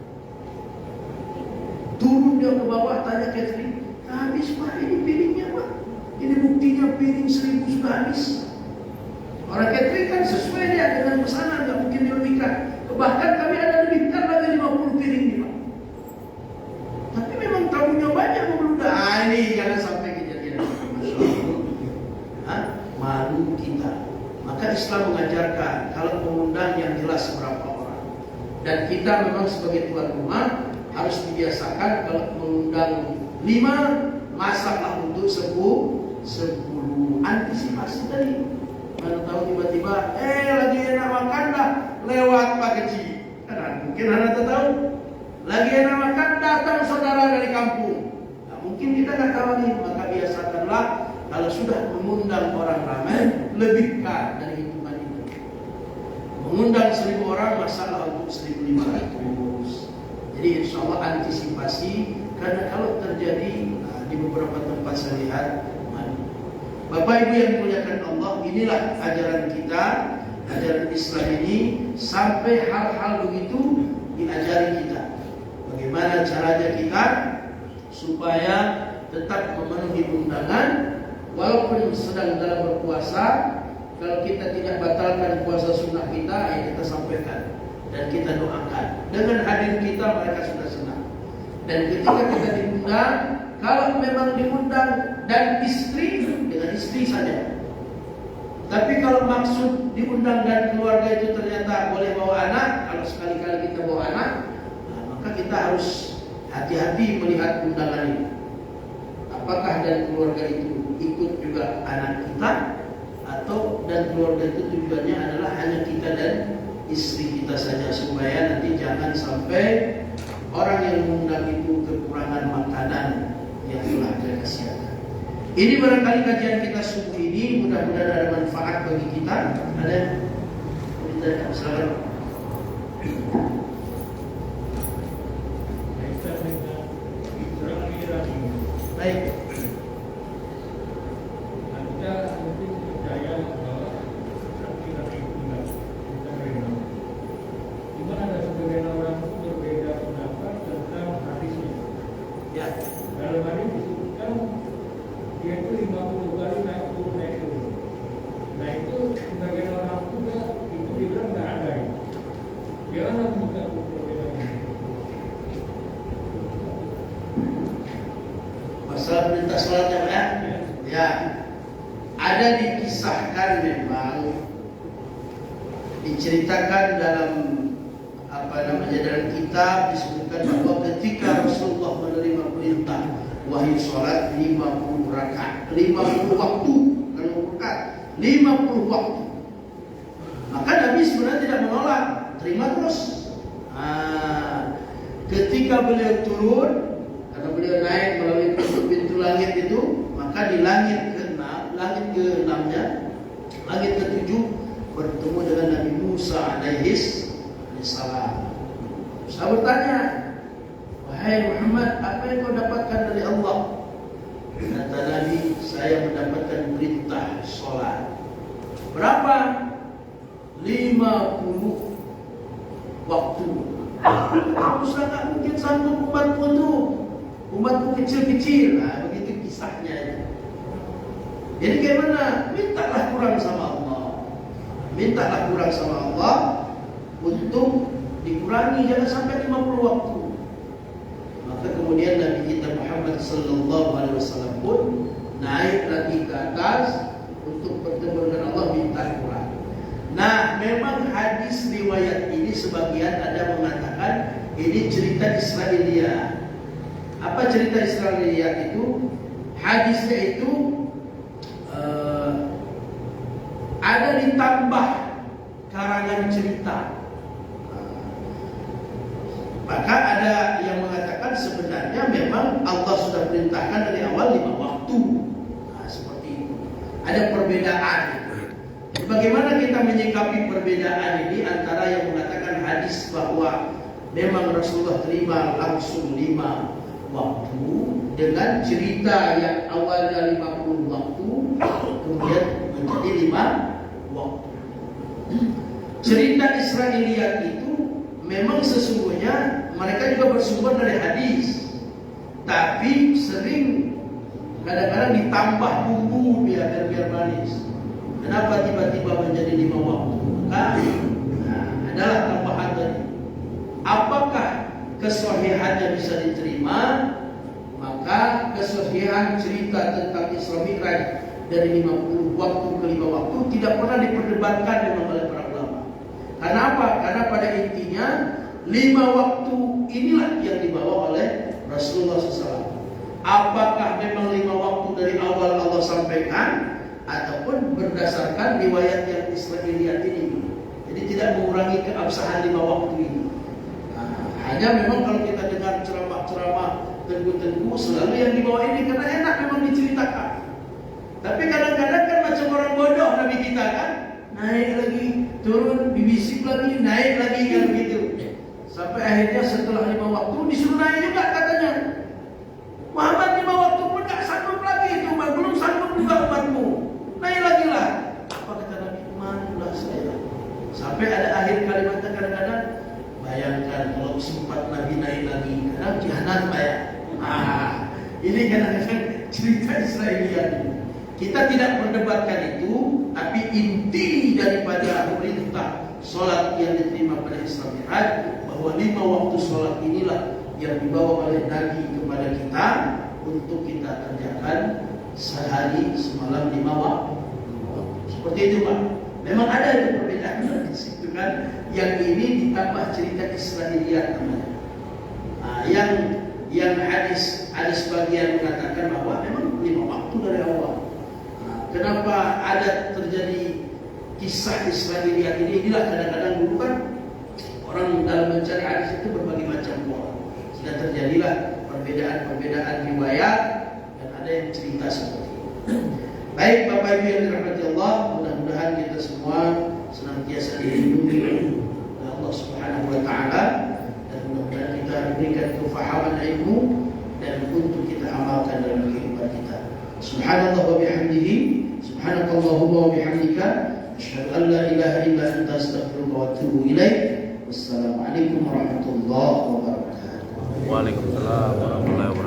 Turun dia ke bawah, tanya catering, habis Pak, ini piringnya Pak. Ini buktinya piring 1.000 sudah habis. Orang catering kan sesuai dia dengan pesanan, nggak mungkin dilebihkan. Bahkan kami ada lebihkan lagi 50 piring nih Pak. Tapi memang tamunya banyak membludak. Ini jangan sampai kejadian. Malu kita. Maka Islam mengajarkan kalau mengundang yang jelas berapa orang. Dan kita memang sebagai tuan rumah harus dibiasakan kalau mengundang 5, masaklah untuk 10. Antisipasi tadi. Mana tahu tiba-tiba, lagi enak makan dah, lewat Pak Kecil. Kan mungkin Anda tahu. Lagi enak makan, datang saudara dari kampung. Nah, mungkin kita nggak tahu nih, maka biasakanlah kalau sudah mengundang orang ramai, lebihkan dari hitungan itu. Mengundang 1.000 orang, masalah untuk 1.500. Jadi insya Allah antisipasi, karena kalau terjadi di beberapa tempat saya lihat, Bapak Ibu yang dimuliakan Allah, inilah ajaran kita, ajaran Islam ini, sampai hal-hal begitu diajari kita. Bagaimana caranya kita supaya tetap memenuhi undangan, walaupun sedang dalam berpuasa. Kalau kita tidak batalkan puasa sunnah kita, ya kita sampaikan dan kita doakan. Dengan hadir kita mereka sudah senang. Dan ketika kita diundang, kalau memang diundang dan istri, dengan istri saja. Tapi kalau maksud diundang dan keluarga itu ternyata boleh bawa anak, kalau sekali-kali kita bawa anak, maka kita harus hati-hati melihat undangan ini. Apakah dan keluarga itu ikut juga anak kita, atau dan keluarga itu tujuannya adalah hanya kita dan istri kita saja, supaya nanti jangan sampai orang yang mengundang itu kekurangan makanan yang telah mereka siapkan. Ini barangkali kajian kita subuh ini, mudah-mudahan ada manfaat bagi kita. Ada yang silakan. Baik. Masalah perintah sholat jamaah, ya, ada dikisahkan memang, diceritakan dalam dalam kitab disebutkan bahwa ketika Rasulullah menerima perintah wahyu sholat 50 rakaat, 50 waktu, kalau rakaat 50 waktu, maka Nabi sebenarnya tidak menolak, terima terus. Ketika beliau turun, karena beliau naik melalui pintu langit itu, maka di langit ke-6-nya, langit ke-7 bertemu dengan Nabi Musa alaihi salam. Saya bertanya, wahai Muhammad, apa yang kau dapatkan dari Allah? Kata Nabi, saya mendapatkan perintah sholat. Berapa? 50 waktu. Aku sangat mungkin sanggup umatku itu, umatku kecil-kecil. Nah, begitu kisahnya itu. Jadi bagaimana? Mintalah kurang sama Allah. Mintalah kurang sama Allah untuk dikurangi, jangan sampai 50 waktu. Maka kemudian Nabi kita Muhammad sallallahu alaihi wasallam pun naik lagi ke atas untuk bertemu dengan Allah, minta kurang. Nah, memang hadis riwayat ini sebagian ada mengatakan ini cerita Israiliyat. Apa cerita Israiliyat itu? Hadisnya itu ada ditambah karangan cerita. Maka ada yang mengatakan sebenarnya memang Allah sudah perintahkan dari awal 5 waktu. Nah, seperti itu. Ada perbedaan. Bagaimana kita menyikapi perbedaan ini antara yang mengatakan hadis bahwa memang Rasulullah terima langsung 5 waktu dengan cerita yang awalnya 50 waktu kemudian menjadi 5 waktu. Cerita Israiliyat itu memang sesungguhnya mereka juga bersumber dari hadis, tapi sering kadang-kadang ditambah bumbu biar manis. Kenapa tiba-tiba menjadi 5 waktu? Adalah tambahan tadi. Apakah kesahihannya bisa diterima? Maka kesahihan cerita tentang Isra Mi'raj dari 50 waktu ke 5 waktu tidak pernah diperdebatkan memang oleh para ulama. Karena apa? Karena pada intinya 5 waktu inilah yang dibawa oleh Rasulullah SAW. Apakah memang 5 waktu dari awal Allah sampaikan, ataupun berdasarkan riwayat yang Israiliyat ini. Jadi tidak mengurangi keabsahan 5 waktu ini. Hanya memang kalau kita dengar ceramah-ceramah tengku-tengku selalu yang dibawa ini karena enak memang diceritakan. Tapi kadang-kadang kan macam orang bodoh Nabi kita kan, naik lagi, turun, bibisik lagi, naik lagi kan begitu. Sampai akhirnya setelah 5 waktu disuruh naik juga katanya. Muhammad 5 waktu pun tak sanggup lagi itu, belum sanggup juga umatmu. Naik lagi lah. Apa kata Nabi? Manulah saya. Sampai ada akhir kalimatnya kadang-kadang, bayangkan kalau sempat Nabi naik lagi, kadang kianat bayar. Ini kadang-kadang cerita Israiliyat. Kita tidak perdebatkan itu, tapi inti daripada perintah solat yang diterima pada Isra Mi'raj, bahwa 5 waktu solat inilah yang dibawa oleh Nabi kepada kita untuk kita kerjakan sehari semalam 5 waktu. Seperti itu Pak. Memang ada itu perbedaan di situ kan. Yang ini ditambah cerita Israiliyat namanya. Yang hadis ada sebagian mengatakan bahwa memang 5 waktu dari awal. Kenapa ada terjadi kisah Israiliyat ini? Inilah kadang-kadang dulu kan orang dalam mencari hadis itu berbagai macam orang. Sudah terjadilah perbedaan-perbedaan riwayat dan ada yang cerita seperti itu. Baik Bapak Ibu yang dirahmati Allah, mudah-mudahan kita semua senantiasa dilindungi oleh Allah Subhanahu wa taala, dan mudah-mudahan kita diberikan kefahaman ilmu dan untuk kita amalkan dalam kehidupan kita. Subhanallah wa bihamdihi, subhanakallahumma wa bihamdika, asyhadu an la ilaha illa anta astaghfiruka wa atubu ilaik. Wassalamualaikum warahmatullahi wabarakatuh. Waalaikumsalam warahmatullahi wabarakatuh.